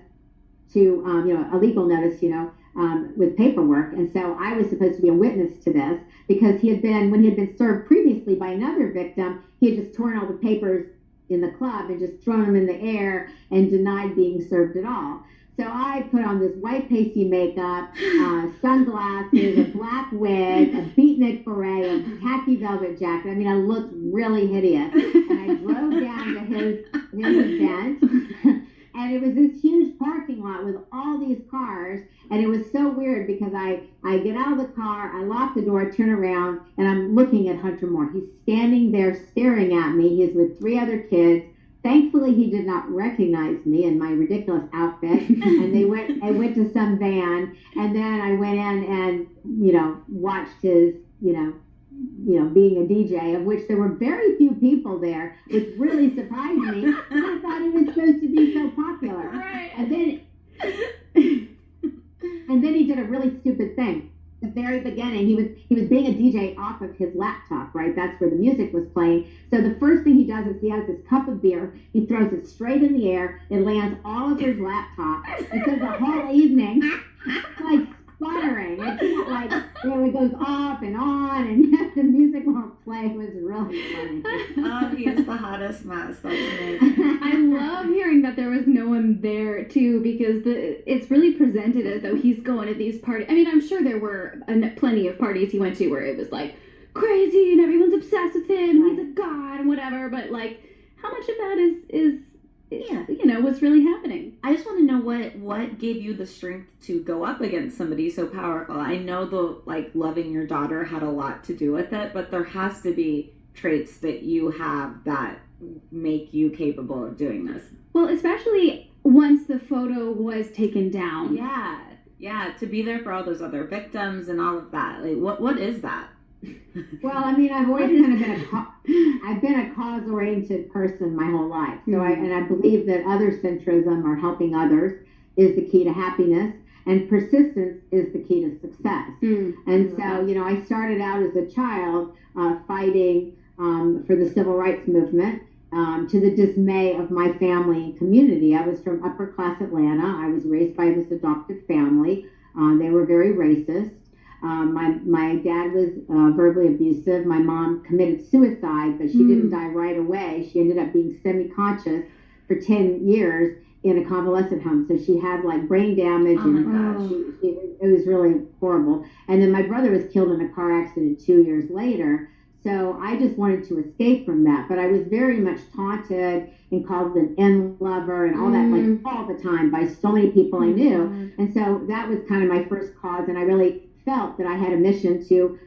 to, a legal notice, with paperwork. And so I was supposed to be a witness to this, because when he had been served previously by another victim, he had just torn all the papers in the club and just thrown them in the air and denied being served at all. So I put on this white pasty makeup, sunglasses, a black wig, a beatnik beret, a khaki velvet jacket. I looked really hideous. And I drove down to his event. And it was this huge parking lot with all these cars, and it was so weird because I get out of the car, I lock the door, turn around, and I'm looking at Hunter Moore. He's standing there staring at me. He's with 3 other kids. Thankfully, he did not recognize me in my ridiculous outfit, and I went to some van, and then I went in and, watched his, being a DJ, of which there were very few people there, which really surprised me. I thought he was supposed to be so popular. Right. And then he did a really stupid thing. At the very beginning, he was being a DJ off of his laptop, right? That's where the music was playing. So the first thing he does is he has this cup of beer, he throws it straight in the air, it lands all over his laptop, and so the whole evening, like sputtering. It's like, it goes off and on, and the music won't play. It was really funny. Oh, he is the hottest mess. That's amazing. I love hearing that there was no one there too, because it's really presented as though he's going to these parties. I mean, I'm sure there were plenty of parties he went to where it was like crazy and everyone's obsessed with him. He's a god and whatever. But like, how much of that is what's really happening? I just want to know what gave you the strength to go up against somebody so powerful. I know loving your daughter had a lot to do with it, but there has to be traits that you have that make you capable of doing this. Well, especially once the photo was taken down. Yeah, to be there for all those other victims and all of that. Like, what is that? Well, I mean, I've always kind of been a cause-oriented person my whole life. So I believe that other-centrism, or helping others, is the key to happiness, and persistence is the key to success. And so, I started out as a child fighting for the civil rights movement, to the dismay of my family and community. I was from upper-class Atlanta. I was raised by this adopted family. They were very racist. My dad was verbally abusive. My mom committed suicide, but she didn't die right away. She ended up being semi-conscious for 10 years in a convalescent home. So she had like brain damage. Oh my gosh. It was really horrible. And then my brother was killed in a car accident 2 years later. So I just wanted to escape from that. But I was very much taunted and called an N lover and all that, like all the time, by so many people I knew. And so that was kind of my first cause. And I really felt that I had a mission to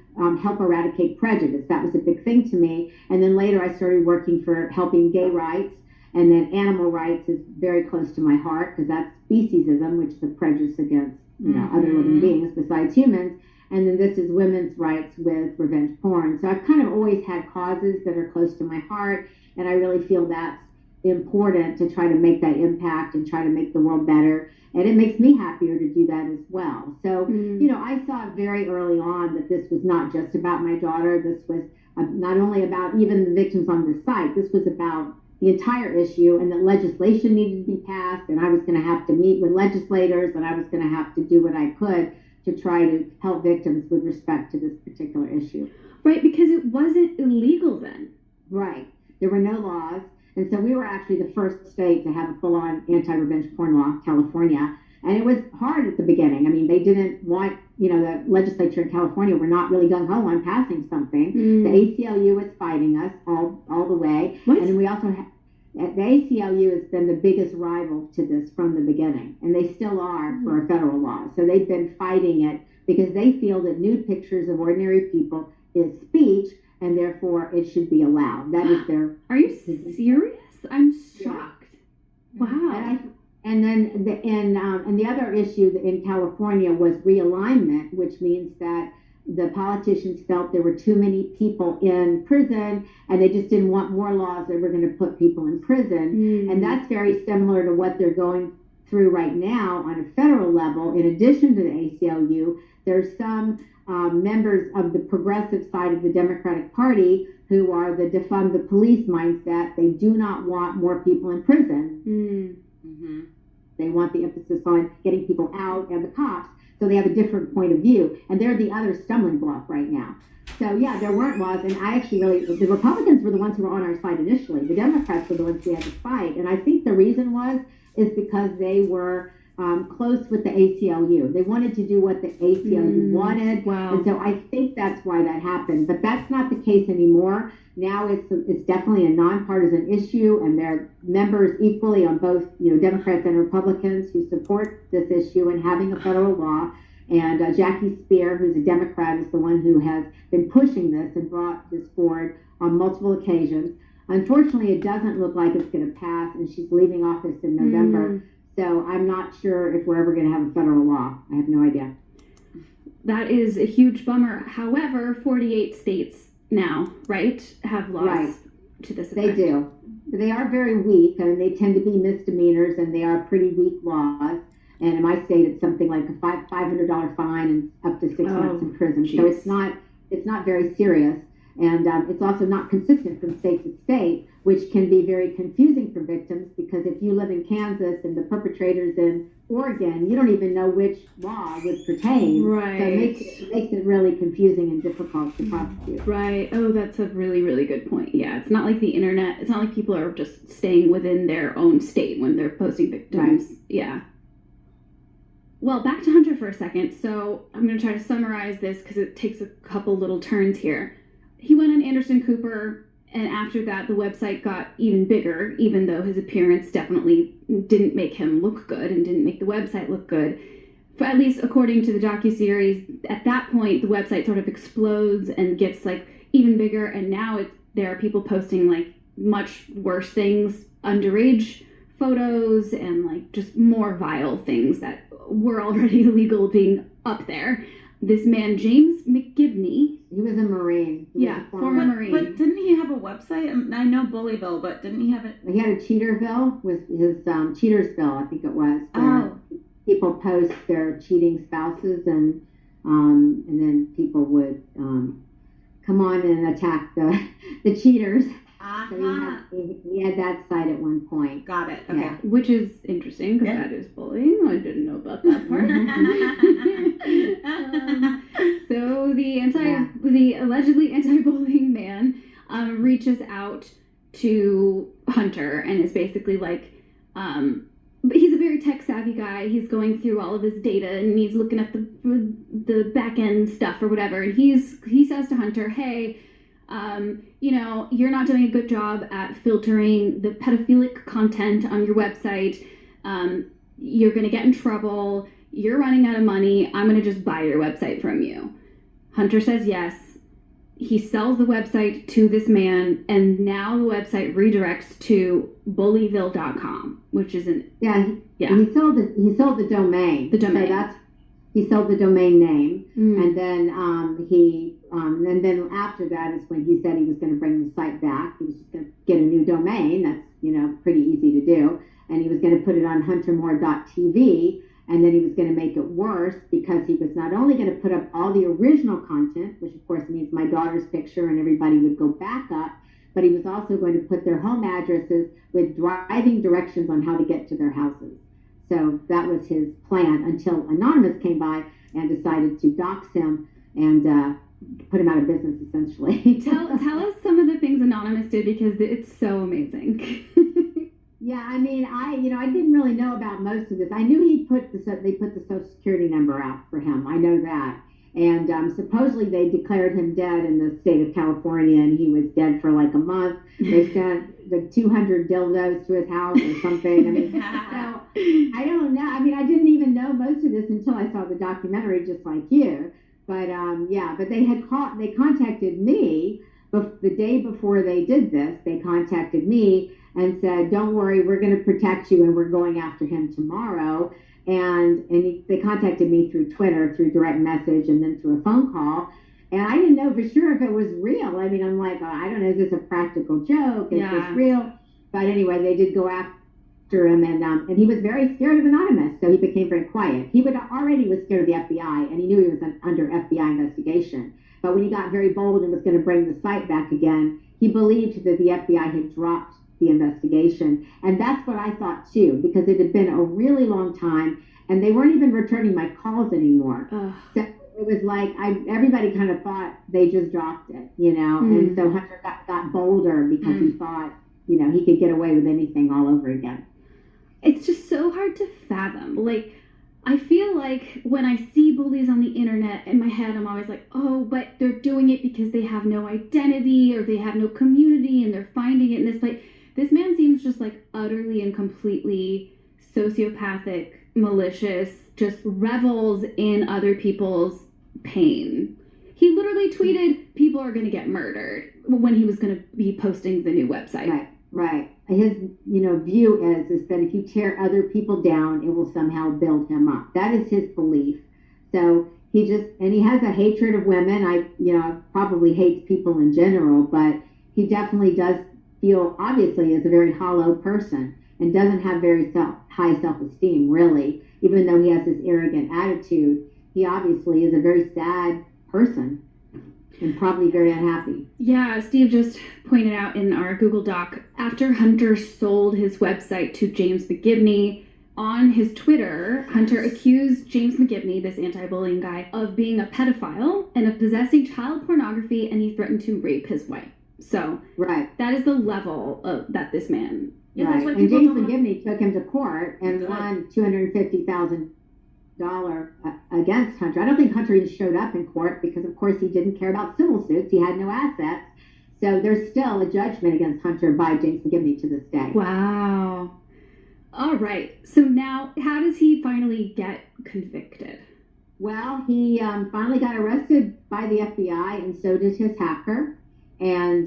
help eradicate prejudice. That was a big thing to me. And then later I started working for helping gay rights. And then animal rights is very close to my heart, because that's speciesism, which is a prejudice against other living beings besides humans. And then this is women's rights with revenge porn. So I've kind of always had causes that are close to my heart, and I really feel that's important to try to make that impact and try to make the world better. And it makes me happier to do that as well. So, I saw very early on that this was not just about my daughter. This was not only about even the victims on the site. This was about the entire issue, and that legislation needed to be passed, and I was going to have to meet with legislators, and I was going to have to do what I could to try to help victims with respect to this particular issue. Right, because it wasn't illegal then. Right. There were no laws. And so we were actually the first state to have a full-on anti-revenge porn law, California. And it was hard at the beginning. I mean, they didn't want, the legislature in California were not really gung-ho on passing something. The ACLU was fighting us all the way. What? And we also had, the ACLU has been the biggest rival to this from the beginning. And they still are for a federal law. So they've been fighting it because they feel that nude pictures of ordinary people is speech, and therefore it should be allowed. That is their... Are you serious? I'm shocked. Yeah. Wow. And then the other issue in California was realignment, which means that the politicians felt there were too many people in prison, and they just didn't want more laws that were going to put people in prison. And that's very similar to what they're going through right now on a federal level. In addition to the ACLU, there's some members of the progressive side of the Democratic Party who are the defund the police mindset. They do not want more people in prison. They want the emphasis on getting people out and the cops. So they have a different point of view. And they're the other stumbling block right now. So yeah, there weren't laws. And I actually the Republicans were the ones who were on our side initially. The Democrats were the ones we had to fight. And I think the reason is because they were close with the ACLU. They wanted to do what the ACLU wanted. Wow. And so I think that's why that happened. But that's not the case anymore. Now it's definitely a nonpartisan issue, and there are members equally on both, Democrats and Republicans who support this issue and having a federal law. And Jackie Spear, who's a Democrat, is the one who has been pushing this and brought this forward on multiple occasions. Unfortunately, it doesn't look like it's going to pass, and she's leaving office in November. So I'm not sure if we're ever going to have a federal law. I have no idea. That is a huge bummer. However, 48 states now, right, have laws to this effect. They do. They are very weak. I mean, they tend to be misdemeanors, and they are pretty weak laws. And in my state, it's something like a $500 fine and up to 6 months in prison. Geez. So it's not very serious. And it's also not consistent from state to state, which can be very confusing for victims, because if you live in Kansas and the perpetrator's in Oregon, you don't even know which law would pertain. Right. So it makes it really confusing and difficult to prosecute. Right. Oh, that's a really, really good point. Yeah, it's not like the internet. It's not like people are just staying within their own state when they're posting victims. Right. Yeah. Well, back to Hunter for a second. So I'm going to try to summarize this because it takes a couple little turns here. He went on Anderson Cooper, and after that, the website got even bigger, even though his appearance definitely didn't make him look good and didn't make the website look good. At least according to the docuseries, at that point, the website sort of explodes and gets like even bigger, and now there are people posting like much worse things, underage photos, and like just more vile things that were already illegal being up there. This man, James McGivney. He was a Marine. Former Marine. But didn't he have a website? I know Bullyville, but didn't he have it? He had a Cheaterville with his Cheatersville, I think it was. Where people post their cheating spouses, and then people would come on and attack the cheaters. So he had that site at one point. Got it. Okay. Yeah. Which is interesting because that is bullying. I didn't know about that part. So the allegedly anti-bullying man reaches out to Hunter and is basically like, he's a very tech savvy guy. He's going through all of his data and he's looking at the back end stuff or whatever. And he says to Hunter, hey, you're not doing a good job at filtering the pedophilic content on your website. You're going to get in trouble. You're running out of money. I'm going to just buy your website from you. Hunter says yes. He sells the website to this man, and now the website redirects to bullyville.com, which is he sold the domain. The domain. So he sold the domain name, and then and then after that is when he said he was going to bring the site back. He was just going to get a new domain. That's pretty easy to do, and he was going to put it on huntermore.tv. And then he was going to make it worse because he was not only going to put up all the original content, which of course means my daughter's picture and everybody would go back up, but he was also going to put their home addresses with driving directions on how to get to their houses. So that was his plan until Anonymous came by and decided to dox him and put him out of business, essentially. Tell us some of the things Anonymous did, because it's so amazing. Yeah, I mean, I didn't really know about most of this. I knew they put the Social Security number out for him. I know that. And supposedly they declared him dead in the state of California, and he was dead for like a month. They sent the 200 dildos to his house or something. I mean, so I don't know. I mean, I didn't even know most of this until I saw the documentary, just like you. But but they contacted me the day before they did this. They contacted me and said, don't worry, we're going to protect you, and we're going after him tomorrow. And they contacted me through Twitter, through direct message, and then through a phone call. And I didn't know for sure if it was real. I mean, I'm like, I don't know, is this a practical joke? Is this real? But anyway, they did go after him, and he was very scared of Anonymous, so he became very quiet. He already was scared of the FBI, and he knew he was under FBI investigation. But when he got very bold and was going to bring the site back again, he believed that the FBI had dropped the investigation. And that's what I thought too, because it had been a really long time and they weren't even returning my calls anymore. So it was like everybody kind of thought they just dropped it, and so Hunter got bolder because he thought, he could get away with anything all over again. It's just so hard to fathom. Like, I feel like when I see bullies on the internet, in my head, I'm always like, oh, but they're doing it because they have no identity or they have no community and they're finding it in this place. This man seems just like utterly and completely sociopathic, malicious, just revels in other people's pain. He literally tweeted, people are going to get murdered, when he was going to be posting the new website. Right. His, view is that if you tear other people down, it will somehow build him up. That is his belief. So he has a hatred of women. Probably hates people in general, but he definitely does feel, obviously, is a very hollow person and doesn't have very high self-esteem, really. Even though he has this arrogant attitude, he obviously is a very sad person and probably very unhappy. Yeah, Steve just pointed out in our Google Doc, after Hunter sold his website to James McGibney, on his Twitter, Hunter accused James McGibney, this anti-bullying guy, of being a pedophile and of possessing child pornography, and he threatened to rape his wife. So that is the level that this man. Yeah, right. And James McGibney took him to court and won $250,000 against Hunter. I don't think Hunter even showed up in court because, of course, he didn't care about civil suits. He had no assets. So there's still a judgment against Hunter by James McGibney to this day. Wow. All right. So now, how does he finally get convicted? Well, he finally got arrested by the FBI, and so did his hacker. And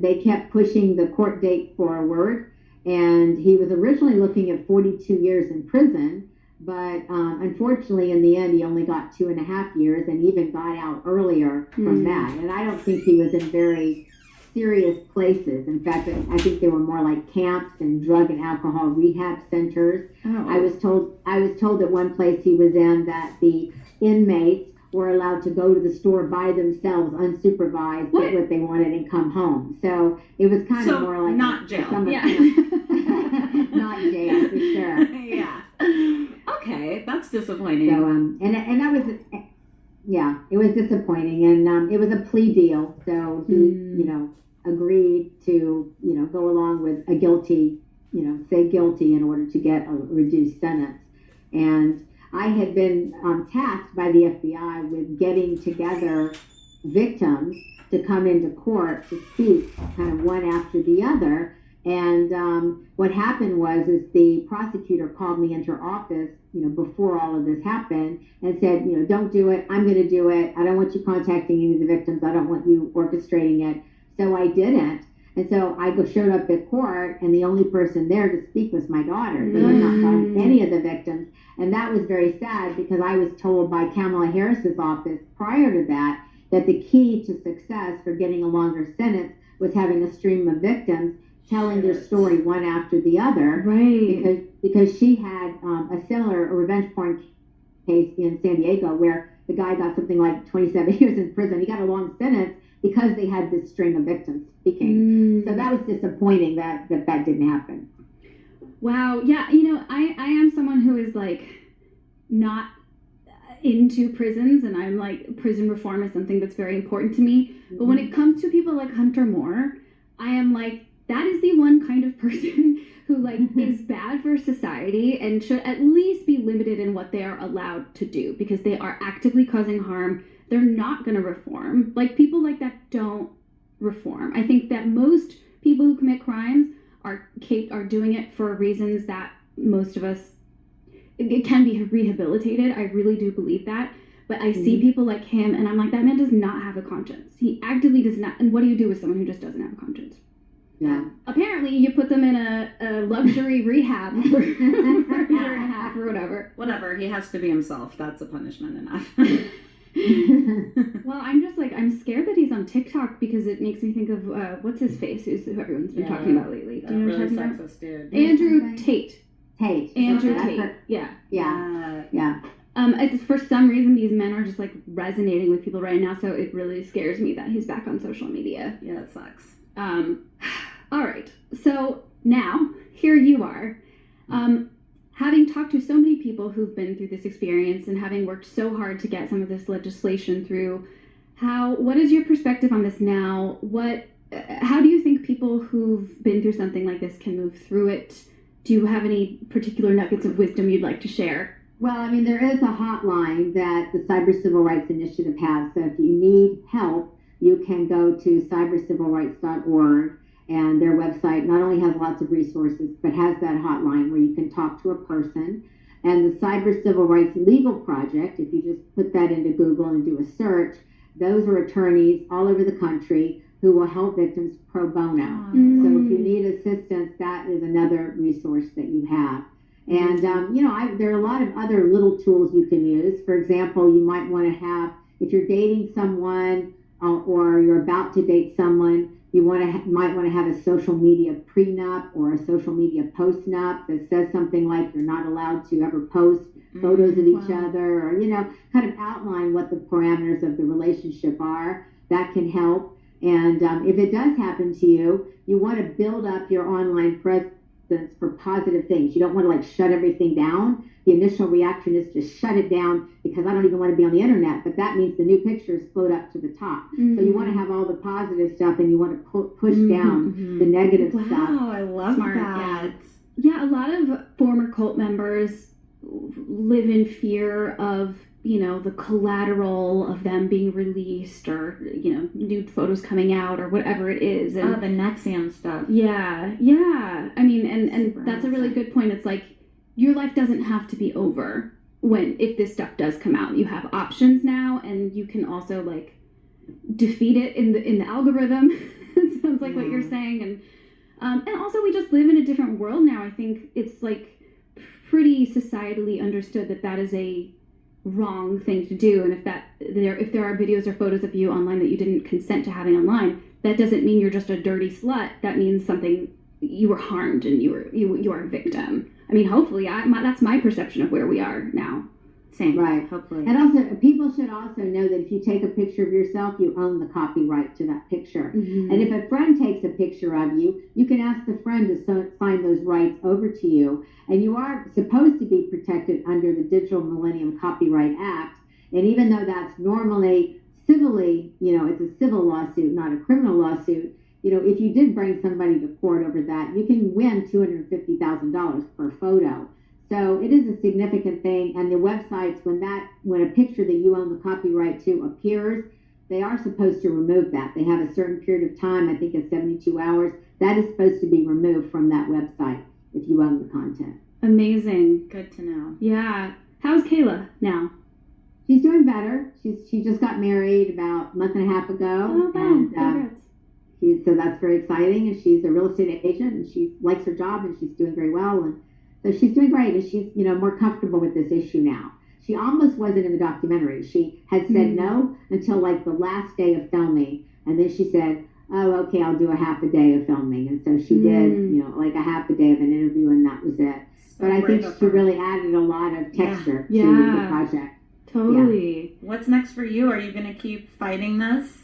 they kept pushing the court date forward. And he was originally looking at 42 years in prison. But unfortunately, in the end, he only got 2.5 years and even got out earlier from that. And I don't think he was in very serious places. In fact, I think they were more like camps and drug and alcohol rehab centers. Oh. I was told at one place he was in that the inmates were allowed to go to the store by themselves, unsupervised, get what they wanted, and come home. So it was kind of more like not jail. Yeah. Not jail for sure. Yeah. Okay, that's disappointing. So and that was it was disappointing, and it was a plea deal. So he agreed to go along with a guilty, say guilty in order to get a reduced sentence. And I had been tasked by the FBI with getting together victims to come into court to speak, kind of one after the other. And what happened was the prosecutor called me into her office, before all of this happened, and said, don't do it. I'm going to do it. I don't want you contacting any of the victims. I don't want you orchestrating it. So I didn't. And so I showed up at court, and the only person there to speak was my daughter. They had not found any of the victims. And that was very sad because I was told by Kamala Harris's office prior to that the key to success for getting a longer sentence was having a stream of victims telling their story one after the other. Right. Because she had a similar revenge porn case in San Diego where the guy got something like 27 years in prison. He got a long sentence because they had this string of victims speaking. So that was disappointing that didn't happen. Wow. Yeah. I am someone who is like not into prisons, and I'm like, prison reform is something that's very important to me. But when it comes to people like Hunter Moore, I am like, that is the one kind of person who like is bad for society and should at least be limited in what they are allowed to do, because they are actively causing harm. They're not going to reform. Like, people like that don't reform. I think that most people who commit crimes are doing it for reasons that most of us, it can be rehabilitated. I really do believe that. But I see people like him, and I'm like, that man does not have a conscience. He actively does not. And what do you do with someone who just doesn't have a conscience? Yeah. Apparently, you put them in a luxury rehab for a year and a half or whatever. Whatever. He has to be himself. That's a punishment enough. Well, I'm just like, I'm scared that he's on TikTok because it makes me think of what's his face, who everyone's been talking about lately. Do you know what I'm talking about? Dude. Andrew Tate. Andrew Okay. Tate. Yeah. Yeah. It's, for some reason, these men are just like resonating with people right now, so it really scares me that he's back on social media. Yeah, it sucks. All right. So now, here you are, having talked to so many people who've been through this experience and having worked so hard to get some of this legislation through. What is your perspective on this now? How do you think people who've been through something like this can move through it do you have any particular nuggets of wisdom you'd like to share? Well, I mean, there is a hotline that the Cyber Civil Rights Initiative has. So if you need help, you can go to cybercivilrights.org, and their website not only has lots of resources, but has that hotline where you can talk to a person. And the Cyber Civil Rights Legal Project, if you just put that into Google and do a search, those are attorneys all over the country who will help victims pro bono. So if you need assistance, that is another resource that you have. And, there are a lot of other little tools you can use. For example, you might want to have, if you're dating someone or you're about to date someone, you might want to have a social media prenup or a social media postnup that says something like you're not allowed to ever post photos of each other, or, kind of outline what the parameters of the relationship are. That can help. And if it does happen to you, you want to build up your online presence for positive things. You don't want to shut everything down. The initial reaction is just shut it down because I don't even want to be on the internet, but that means the new pictures float up to the top. So you want to have all the positive stuff, and you want to push down the negative stuff. Wow, I love Smart, that. Yeah, a lot of former cult members live in fear of, the collateral of them being released, or, nude photos coming out, or whatever it is. And the Nexium stuff. Yeah. I mean, and that's a really good point. It's like, your life doesn't have to be over if this stuff does come out. You have options now, and you can also defeat it in the algorithm. It sounds like what you're saying. And also, we just live in a different world now. I think it's pretty societally understood that is a wrong thing to do. And if there are videos or photos of you online that you didn't consent to having online, that doesn't mean you're just a dirty slut. That means something, you were harmed and you are a victim. I mean, hopefully, that's my perception of where we are now. Same. Right. Hopefully. And also, people should also know that if you take a picture of yourself, you own the copyright to that picture. And if a friend takes a picture of you, you can ask the friend to sign those rights over to you. And you are supposed to be protected under the Digital Millennium Copyright Act. And even though that's normally civilly, it's a civil lawsuit, not a criminal lawsuit, if you did bring somebody to court over that, you can win $250,000 per photo. So it is a significant thing. And the websites, when a picture that you own the copyright to appears, they are supposed to remove that. They have a certain period of time, I think it's 72 hours. That is supposed to be removed from that website if you own the content. Amazing. Good to know. Yeah. How's Kayla now? She's doing better. She just got married about a month and a half ago. Oh, wow. So that's very exciting. And she's a real estate agent, and she likes her job, and she's doing very well. And so she's doing great, and she's, more comfortable with this issue now. She almost wasn't in the documentary. She had said no until the last day of filming. And then she said, oh, okay, I'll do a half a day of filming. And so she did, a half a day of an interview, and that was it. But I think she really added a lot of texture to the project. Totally. Yeah. What's next for you? Are you going to keep fighting this?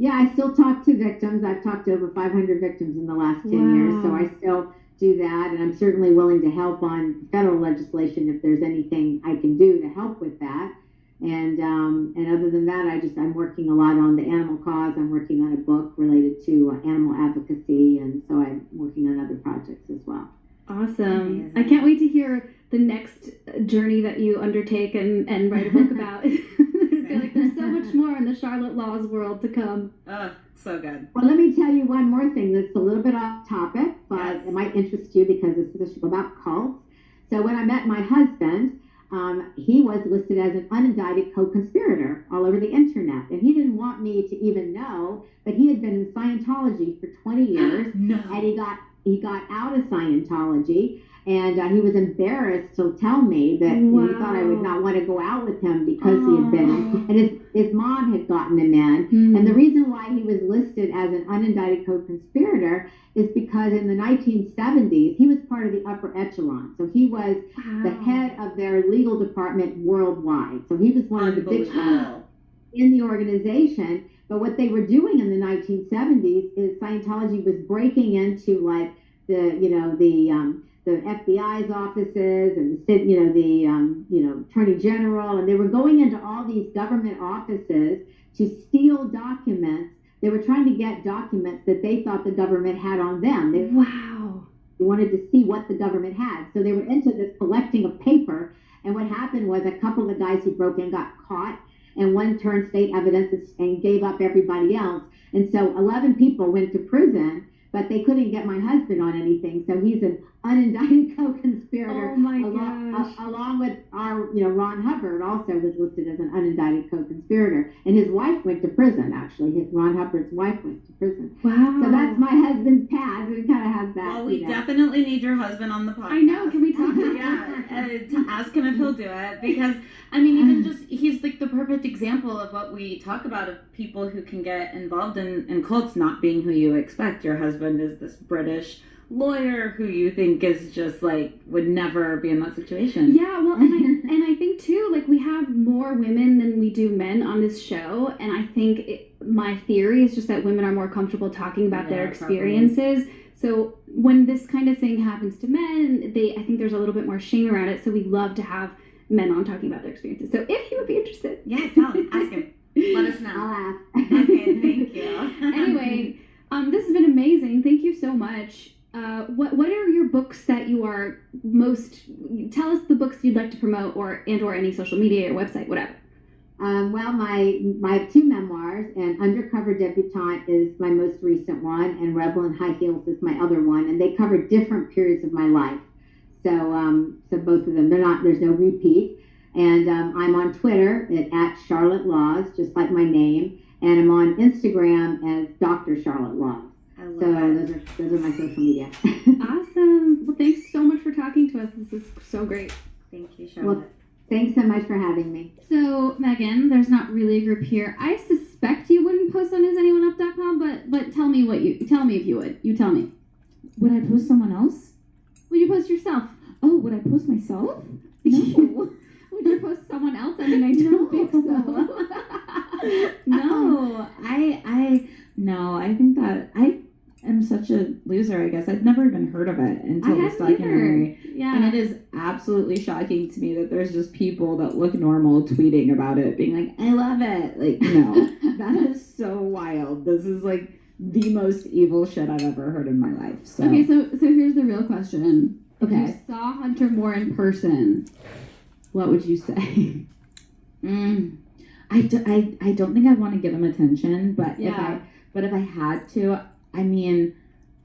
Yeah, I still talk to victims. I've talked to over 500 victims in the last 10 years. So I still do that. And I'm certainly willing to help on federal legislation if there's anything I can do to help with that. And other than that, I'm working a lot on the animal cause. I'm working on a book related to animal advocacy. And so I'm working on other projects as well. Awesome. Amazing. I can't wait to hear the next journey that you undertake and write a book about. I feel like there's so much more in the Charlotte Laws world to come. So good. Well, let me tell you one more thing that's a little bit off topic, but it might interest you because this is about cults. So when I met my husband, he was listed as an unindicted co-conspirator all over the internet. And he didn't want me to even know, but he had been in Scientology for 20 years. No. And he got out of Scientology, and he was embarrassed to tell me that he thought I would not want to go out with him because he had been, and his mom had gotten him in. And the reason why he was listed as an unindicted co-conspirator is because in the 1970s, he was part of the upper echelon. So he was the head of their legal department worldwide. So he was one of the big shots in the organization. But what they were doing in the 1970s is Scientology was breaking into the FBI's offices and the Attorney General, and they were going into all these government offices to steal documents. They were trying to get documents that they thought the government had on them. wanted to see what the government had. So they were into this collecting of paper. And what happened was a couple of the guys who broke in got caught, and one turned state evidence and gave up everybody else. And so 11 people went to prison, but they couldn't get my husband on anything. So he's an unindicted co-conspirator. Oh my gosh. Along with our, Ron Hubbard also was listed as an unindicted co-conspirator. And his wife went to prison, actually. Ron Hubbard's wife went to prison. Wow. So that's my husband's past. It kind of has that. Well, we definitely need your husband on the podcast. I know. Can we talk to him? Yeah, to ask him if he'll do it, because I mean, even just he's like the perfect example of what we talk about, of people who can get involved in cults not being who you expect. Your husband is this British lawyer who you think is just like would never be in that situation. Yeah, well, and I think too, like, we have more women than we do men on this show, and I think my theory is just that women are more comfortable talking about their experiences. Probably. So when this kind of thing happens to men, I think there's a little bit more shame around it. So we love to have men on talking about their experiences. So if you would be interested, yeah, tell him, ask him, let us know. I'll ask. Okay, thank you. Anyway, this has been amazing. Thank you so much. What are your books that you are most? Tell us the books you'd like to promote, or any social media or website, whatever. Well, my two memoirs, and Undercover Debutante is my most recent one, and Rebel in High Heels is my other one, and they cover different periods of my life. So both of them, there's no repeat. And I'm on Twitter at Charlotte Laws, just like my name, and I'm on Instagram as Dr. Charlotte Laws. So those are my social media. Awesome. Well, thanks so much for talking to us. This is so great. Thank you, Charlotte. Well, thanks so much for having me. So, Megan, there's not really a group here. I suspect you wouldn't post on isanyoneup.com, but tell me if you would. You tell me. Would I post someone else? Would you post yourself? Oh, would I post myself? No. Would you post someone else? I mean, I don't think so. No, I think that I am such a loser, I guess. I'd never even heard of it until this documentary. Yeah. And it is absolutely shocking to me that there's just people that look normal tweeting about it, being like, I love it. Like, no, that is so wild. This is like the most evil shit I've ever heard in my life. So. Okay, so here's the real question. Okay. If you saw Hunter Moore in person, what would you say? I don't think I want to give him attention, but Yeah. if I had to, I mean,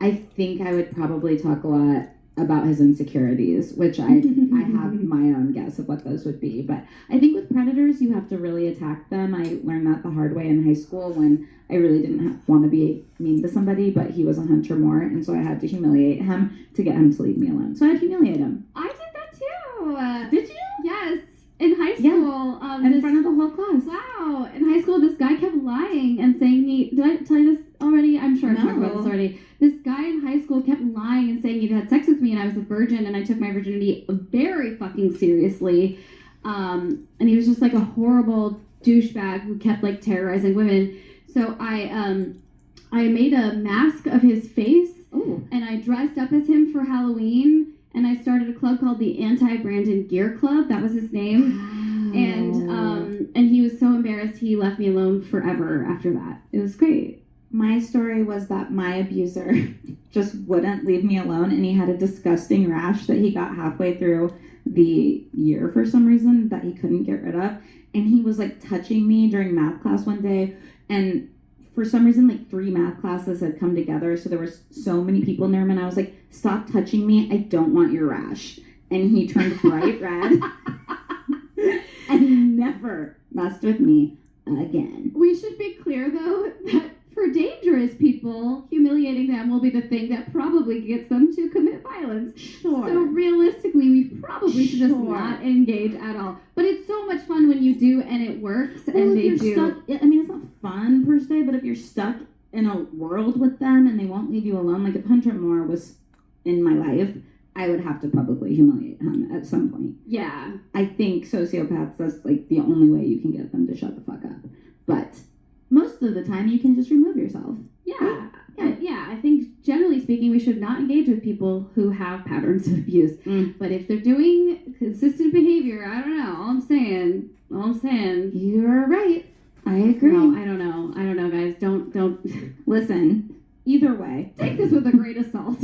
I think I would probably talk a lot about his insecurities, which I have my own guess of what those would be. But I think with predators, you have to really attack them. I learned that the hard way in high school when I really didn't want to be mean to somebody, but he was a Hunter Moore, and so I had to humiliate him to get him to leave me alone. So I'd humiliate him. I did that too. Did you? Yes. In high school. In front of the whole class. Wow. In high school, this guy kept lying and saying did I tell you this already? I'm sure I've talked about this already. This guy in high school kept lying and saying he'd had sex with me and I was a virgin, and I took my virginity very fucking seriously. And he was just like a horrible douchebag who kept like terrorizing women. So I made a mask of his face. Ooh. And I dressed up as him for Halloween. And I started a club called the Anti-Brandon Gear Club. That was his name. Wow. And he was so embarrassed he left me alone forever after that. It was great. My story was that my abuser just wouldn't leave me alone, and he had a disgusting rash that he got halfway through the year for some reason that he couldn't get rid of. And he was like touching me during math class one day, and for some reason, like 3 math classes had come together, so there were so many people in the room, and I was like, stop touching me, I don't want your rash. And he turned bright red and never messed with me again. We should be clear, though, that for dangerous people, humiliating them will be the thing that probably gets them to commit violence. Sure. So realistically, we probably should just not engage at all. But it's so much fun when you do and it works, Well, and if they you're do. Stuck, I mean, it's not fun per se, but if you're stuck in a world with them and they won't leave you alone, like if Hunter Moore was in my life, I would have to publicly humiliate him at some point. Yeah. I think sociopaths, that's like the only way you can get them to shut the fuck up. But most of the time, you can just remove yourself. Yeah. Yeah. I think generally speaking, we should not engage with people who have patterns of abuse. But if they're doing consistent behavior, I don't know. All I'm saying. You're right. I agree. No, I don't know, guys. Don't Listen, either way. take this with a grain of salt.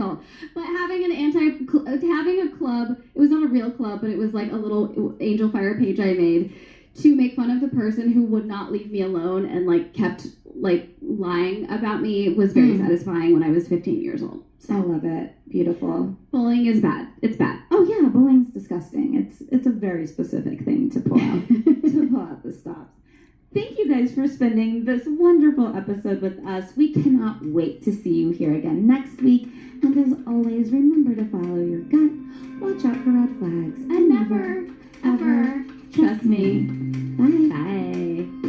assault. But having having a club, it was not a real club, but it was like a little Angel Fire page I made to make fun of the person who would not leave me alone and like kept like lying about me was very satisfying when I was 15 years old. I love it. Beautiful. Bullying is bad. It's bad. Oh yeah, bullying's disgusting. It's a very specific thing to pull out to pull out the stops. Thank you guys for spending this wonderful episode with us. We cannot wait to see you here again next week. And as always, remember to follow your gut, watch out for red flags, And never, ever trust me. Bye. Bye.